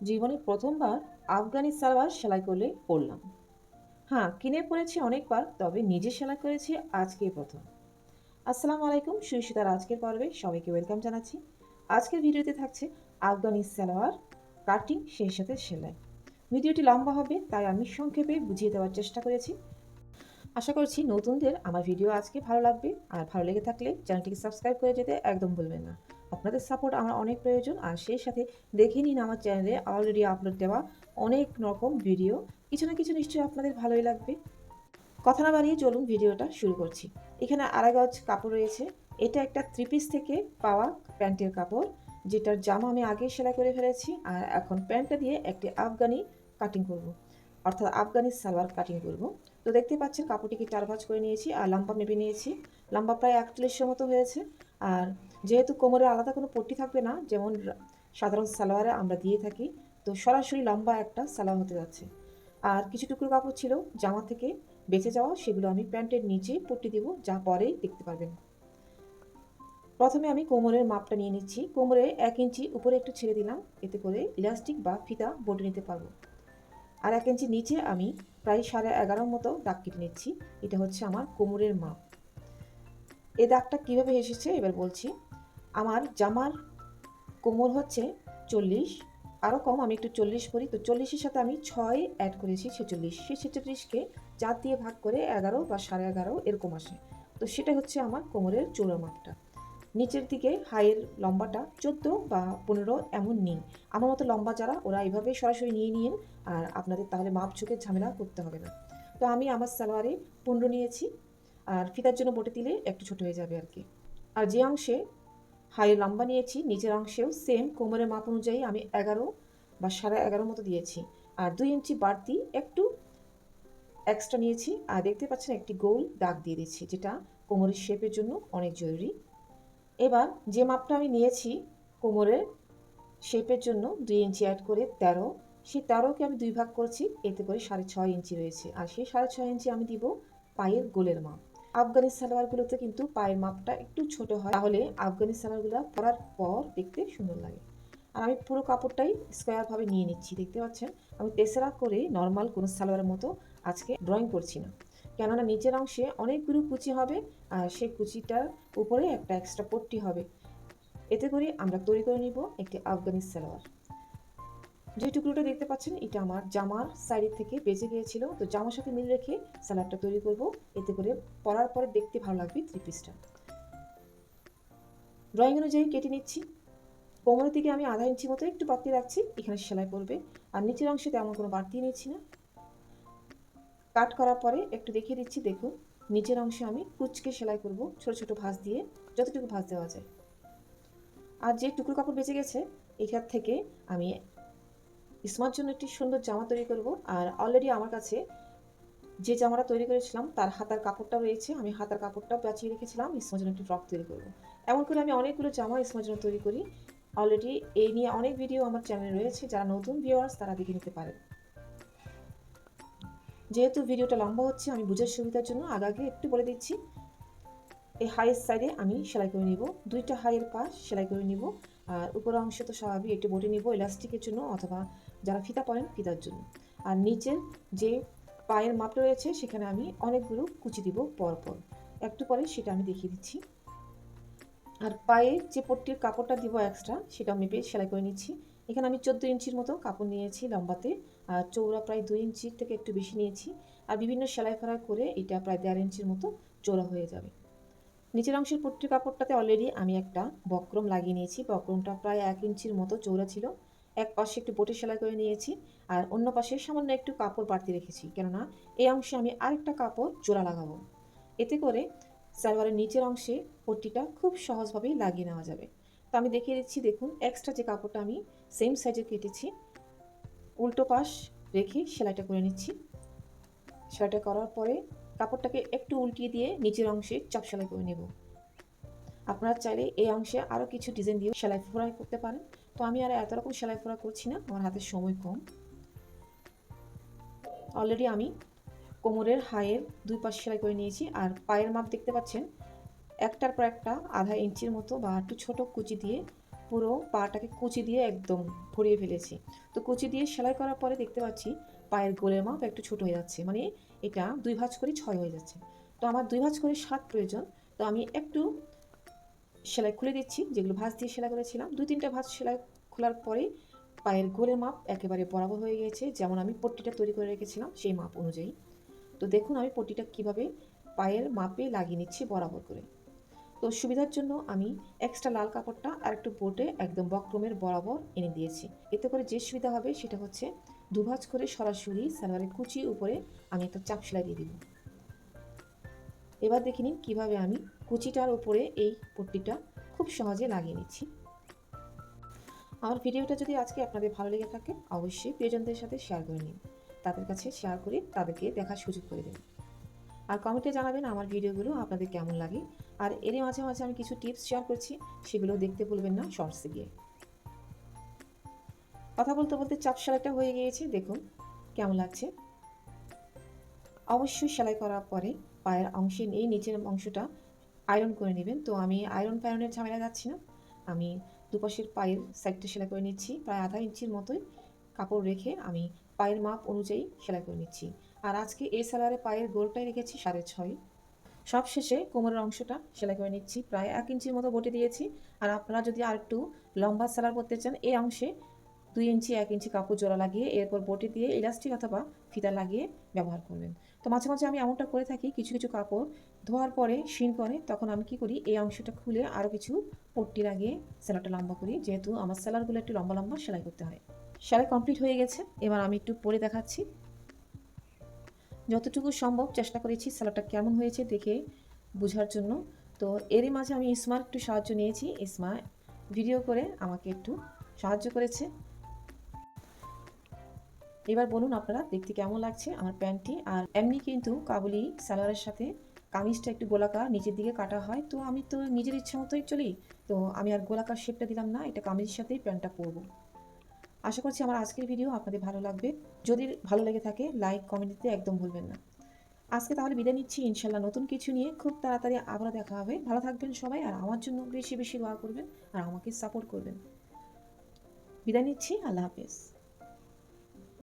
জীবনে প্রথমবার আফগানি সালোয়ার সেলাই করলে পরলাম। হ্যাঁ, কিনে পরেছি অনেকবার, তবে নিজে সেলাই করেছি আজকেই প্রথম। আসসালামু আলাইকুম, সুইসিতার আজকের পর্বে সবাইকে ওয়েলকাম জানাচ্ছি। আজকের ভিডিওতে থাকছে আফগানি সালোয়ার কাটিং, সেই সাথে সেলাই। ভিডিওটি লম্বা হবে, তাই আমি সংক্ষেপে বুঝিয়ে দেওয়ার চেষ্টা করেছি। আশা করছি নতুনদের আমার ভিডিও আজকে ভালো লাগবে, আর ভালো লেগে থাকলে চ্যানেলটিকে সাবস্ক্রাইব করে যেতে একদম ভুলবেন না। আপনাদের সাপোর্ট আমার অনেক প্রয়োজন, আর সেই সাথে দেখে নিন আমার চ্যানেলে অলরেডি আপলোড দেওয়া অনেক রকম ভিডিও। কিছু না কিছু নিশ্চয়ই আপনাদের ভালোই লাগবে। কথা না বাড়িয়ে চলুন ভিডিওটা শুরু করছি। এখানে আড়াই গজ কাপড় রয়েছে। এটা একটা থ্রি পিস থেকে পাওয়া প্যান্টের কাপড়, যেটার জামা আমি আগে সেলাই করে ফেলেছি, আর এখন প্যান্টটা দিয়ে একটি আফগানি কাটিং করব, অর্থাৎ আফগানি সালোয়ার কাটিং করব। তো দেখতে পাচ্ছেন কাপড়টিকে 4 ভাঁজ করে নিয়েছি, আর লম্বা মেপে নিয়েছি। লম্বা প্রায় 41 মতো হয়েছে। আর যেহেতু কোমরে আলাদা কোনো পট্টি থাকবে না, যেমন সাধারণ সালোয়ারে আমরা দিয়ে থাকি, তো সরাসরি লম্বা একটা সালোয়ার হতে যাচ্ছে। আর কিছু টুকরো কাপড় ছিল জামা থেকে বেঁচে যাওয়া, সেগুলো আমি প্যান্টের নিচে পট্টি দিব, যা পরেই দেখতে পারবেন। প্রথমে আমি কোমরের মাপটা নিয়ে নিচ্ছি। কোমরে 1 ইঞ্চি উপরে একটু ছেড়ে দিলাম, এতে করে ইলাস্টিক বা ফিতা বটে নিতে পারবো। আর 1 ইঞ্চি নিচে আমি প্রায় 11.5 মতো দাগ কেটে নিচ্ছি। এটা হচ্ছে আমার কোমরের মাপ। এই দাগটা কীভাবে এসেছে এবার বলছি। আমার জামার কোমর হচ্ছে 40, আরও কম, আমি একটু 40 করি, তো 40-এর সাথে আমি 6 অ্যাড করেছি 46। সেই 46কে 4 দিয়ে ভাগ করে 11 বা 11.5 এরকম আসে। তো সেটা হচ্ছে আমার কোমরের চৌড়া মাপটা। নিচের দিকে হাইয়ের লম্বাটা 14 বা 15 এমন নিন। আমার মতো লম্বা যারা, ওরা এইভাবে সরাসরি নিয়ে নিন, আর আপনাদের তাহলে মাপ ঝুঁকে ঝামেলা করতে হবে না। তো আমি আমার সালোয়ারে 15 নিয়েছি, আর ফিতার জন্য বটে দিলে একটু ছোট হয়ে যাবে আর কি। আর যে অংশে হাই লম্বা নিয়েছি, নিচের অংশেও সেম কোমরের মাপ অনুযায়ী আমি 11 বা 11.5 মতো দিয়েছি। আর 2 ইঞ্চি বাড়তি একটু এক্সট্রা নিয়েছি, আর দেখতে পাচ্ছেন একটি গোল দাগ দিয়ে দিচ্ছি, যেটা কোমরের শেপের জন্য অনেক জরুরি। এবার যে মাপটা আমি নিয়েছি কোমরের শেপের জন্য 2 ইঞ্চি অ্যাড করে 13, সেই 13কে আমি 2 ভাগ করছি, এতে করে 6.5 ইঞ্চি রয়েছে। আর সেই 6.5 ইঞ্চি আমি দিব পায়ের গোলের মাপ। আফগানি সালোয়ারগুলোতে কিন্তু পায়ের মাপটা একটু ছোট হয়, তাহলে আফগানি সালোয়ারগুলো পরার পর দেখতে সুন্দর লাগে। আর আমি পুরো কাপড়টাই স্কোয়ারভাবে নিয়ে নিচ্ছি, দেখতে পাচ্ছেন। আমি তেসরা করে নর্মাল কোনো সালোয়ারের মতো আজকে ড্রয়িং করছি না, কেননা নিচের অংশে অনেকগুলো কুচি হবে, আর সেই কুচিটার উপরে একটা এক্সট্রা পট্টি হবে। এতে করে আমরা তৈরি করে নিব একটি আফগানি সালোয়ার। যে টুকরোটা দেখতে পাচ্ছেন, এটা আমার জামার সাইড থেকে বেঁচে গিয়েছিল, তো জামার সাথে মিল রেখে সালোয়ারটা তৈরি করব, এতে করে পরার পরে দেখতে ভালো লাগবে থ্রি পিসটা। ড্রয়িং অনুযায়ী কেটে নিচ্ছি। কোমরের দিকে আমি 1/2 ইঞ্চি মতো একটু বাড়তি রাখছি, এখানে সেলাই পড়বে। আর নিচের অংশে তেমন কোনো বাড়তি নিচ্ছি না। কাট করার পরে একটু দেখিয়ে দিচ্ছি, দেখুন। নিচের অংশে আমি কুচকে সেলাই করব, ছোট ছোট ভাঁজ দিয়ে, যতটুকু ভাঁজ দেওয়া যায়। আর যে টুকরো কাপড় বেঁচে গেছে, এখান থেকে আমি ইসমার জন্য একটি সুন্দর জামা তৈরি করব। আর অলরেডি আমার কাছে যে জামাটা তৈরি করেছিলাম তার হাতার কাপড়টা রয়েছে, আমি হাতার কাপড়টা বাঁচিয়ে রেখেছিলাম ইসমার জন্য একটি ফ্রক তৈরি করব। এমন করে আমি অনেকগুলো জামা ইসমার জন্য তৈরি করি। অলরেডি এই নিয়ে অনেক ভিডিও আমার চ্যানেলে রয়েছে, যারা নতুন ভিউয়ার্স তারা দেখে নিতে পারেন। যেহেতু ভিডিওটা লম্বা হচ্ছে, আমি বুঝার সুবিধার জন্য আগে একটু বলে দিচ্ছি। এই হাইয়ের সাইডে আমি সেলাই করে নিব, 2টা হাইয়ের পাশ সেলাই করে নিব। আর উপরের অংশে তো স্বাভাবিক একটু বটে নিব ইলাস্টিকের জন্য, অথবা যারা ফিতা পরেন ফিতার জন্য। আর নিচের যে পায়ের মাপটা রয়েছে, সেখানে আমি অনেকগুলো কুচি দিব পরপর, একটু পরে সেটা আমি দেখিয়ে দিচ্ছি। আর পায়ে যে পট্টির কাপড়টা দিব এক্সট্রা, সেটা মেপে সেলাই করে নিচ্ছি। এখানে আমি 14 ইঞ্চির মতো কাপড় নিয়েছি লম্বাতে, আর চৌড়া প্রায় 2 ইঞ্চির থেকে একটু বেশি নিয়েছি। আর বিভিন্ন সেলাই ফেলাই করে এটা প্রায় 1.5 ইঞ্চির মতো চৌড়া হয়ে যাবে। নিচের অংশের পট্টির কাপড়টাতে অলরেডি আমি একটা বক্রম লাগিয়ে নিয়েছি। বক্রমটা প্রায় 1 ইঞ্চির মতো চৌড়া ছিল। এক পাশে একটু বটে সেলাই করে নিয়েছি, আর অন্য পাশে সামান্য একটু কাপড় বাড়তি রেখেছি, কেননা এই অংশে আমি আরেকটা কাপড় জোড়া লাগাবো। এতে করে সালোয়ারের নিচের অংশে পট্টিটা খুব সহজভাবেই লাগিয়ে নেওয়া যাবে। তো আমি দেখিয়ে দিচ্ছি, দেখুন। এক্সট্রা যে কাপড়টা আমি সেম সাইজে কেটেছি, উল্টো পাশ রেখে সেলাইটা করে নিচ্ছি। সেলাইটা করার পরে কাপড়টাকে একটু উল্টিয়ে দিয়ে নিচের অংশে চাপ সেলাই করে নেব। আপনারা চাইলে এই অংশে আরও কিছু ডিজাইন দিয়ে সেলাই ফোড়াই করতে পারেন, তো আমি আর এত রকম সেলাই ফোড়া করছি না, আমার হাতে সময় কম। অলরেডি আমি কোমরের হাইয়ের 2 পাশ সেলাই করে নিয়েছি। আর পায়ের মাপ দেখতে পাচ্ছেন, একটার পর একটা 1/2 ইঞ্চির মতো বা একটু ছোটো কুচি দিয়ে পুরো পাটাকে কুচি দিয়ে একদম ভরিয়ে ফেলেছি। তো কুচি দিয়ে সেলাই করার পরে দেখতে পাচ্ছি পায়ের গোলের মাপ একটু ছোট হয়ে যাচ্ছে, মানে এটা 2 ভাঁজ করে 6 হয়ে যাচ্ছে। তো আমার 2 ভাঁজ করে 7 প্রয়োজন। তো আমি একটু সেলাই খুলে দিচ্ছি, যেগুলো ভাঁজ দিয়ে সেলাই করেছিলাম 2-3টা ভাঁজ সেলাই খোলার পরে পায়ের গোলের মাপ একেবারে বরাবর হয়ে গিয়েছে, যেমন আমি পট্টিটা তৈরি করে রেখেছিলাম সেই মাপ অনুযায়ী। তো দেখুন আমি পট্টিটা কীভাবে পায়ের মাপে লাগিয়ে নিচ্ছি বরাবর করে। তো সুবিধার জন্য আমি এক্সট্রা লাল কাপড়টা আর একটু বোটে একদম বক্রমের বরাবর এনে দিয়েছি। এতে করে যে সুবিধা হবে সেটা হচ্ছে দুভাঁজ করে সরাসরি সালোয়ারের কুচির উপরে আমি একটা চাপ সেলাই দিয়ে দিব। এবার দেখে নিন কীভাবে আমি কুচিটার উপরে এই পট্টিটা খুব সহজে লাগিয়ে নিচ্ছি। আমার ভিডিওটা যদি আজকে আপনাদের ভালো লেগে থাকে অবশ্যই প্রিয়জনদের সাথে শেয়ার করে নিন, তাদের কাছে শেয়ার করে তাদেরকে দেখার সুযোগ করে দিন। আর কমেন্টে জানাবেন আমার ভিডিওগুলো আপনাদের কেমন লাগে। আর এরই মাঝে মাঝে আমি কিছু টিপস শেয়ার করছি, সেগুলো দেখতে ভুলবেন না শর্টসে গিয়ে। কথা বলতে বলতে চাপ সেলাইটা হয়ে গিয়েছে, দেখুন কেমন লাগছে। অবশ্যই সেলাই করার পরে পায়ের অংশে এই নিচের অংশটা আয়রন করে নেবেন। তো আমি আয়রন ফায়রনের ঝামেলা যাচ্ছি না, আমি দুপাশের পায়ের সাইডটা সেলাই করে নিচ্ছি। প্রায় আধা ইঞ্চির মতোই কাপড় রেখে আমি পায়ের মাপ অনুযায়ী সেলাই করে নিচ্ছি। আর আজকে এই সেলারে পায়ের গোলটাই রেখেছি 6.5। সব শেষে কোমরের অংশটা সেলাই করে নিচ্ছি, প্রায় 1 ইঞ্চির মতো বটে দিয়েছি। আর আপনারা যদি আর একটু লম্বা সেলাই করতে চান এই অংশে 2 ইঞ্চি 1 ইঞ্চি কাপড় জোড়া লাগিয়ে এরপর বটে দিয়ে ইলাস্টিক অথবা ফিতা লাগিয়ে ব্যবহার করবেন। তো মাঝে মাঝে আমি এমনটা করে থাকি, কিছু কিছু কাপড় ধোয়ার পরে শিন করে, তখন আমি কি করি এই অংশটা খুলে আরও কিছু পট্টি লাগিয়ে সেলাইটা লম্বা করি, যেহেতু আমার সেলারগুলো একটু লম্বা লম্বা সেলাই করতে হয়। সেলাই কমপ্লিট হয়ে গেছে, এবার আমি একটু পরে দেখাচ্ছি। যতটুকু সম্ভব চেষ্টা করেছি সেলাইটা কেমন হয়েছে দেখে বোঝার জন্য। তো এরই মাঝে আমি ইসমার একটু সাহায্য নিয়েছি, ইসমা ভিডিও করে আমাকে একটু সাহায্য করেছে। এবার বলুন আপনারা দেখতে কেমন লাগছে আমার প্যান্টটি। আর এমনি কিন্তু কাবুলি সালোয়ারের সাথে কামিজটা একটু গোলাকার নিচের দিকে কাটা হয়, তো আমি তো নিজের ইচ্ছা মতোই চলি, তো আমি আর গোলাকার শেপটা দিলাম না, এটা কামিজের সাথেই প্যান্টটা পরবো। আশা করছি আমার আজকের ভিডিও আপনাদের ভালো লাগবে। যদি ভালো লেগে থাকে লাইক কমেন্ট দিতে একদম ভুলবেন না। আজকে তাহলে বিদায় নিচ্ছি, ইনশাল্লাহ নতুন কিছু নিয়ে খুব তাড়াতাড়ি আবারও দেখা হবে। ভালো থাকবেন সবাই, আর আমার জন্য বেশি বেশি দোয়া করবেন আর আমাকে সাপোর্ট করবেন। বিদায় নিচ্ছি, আল্লাহ হাফেজ।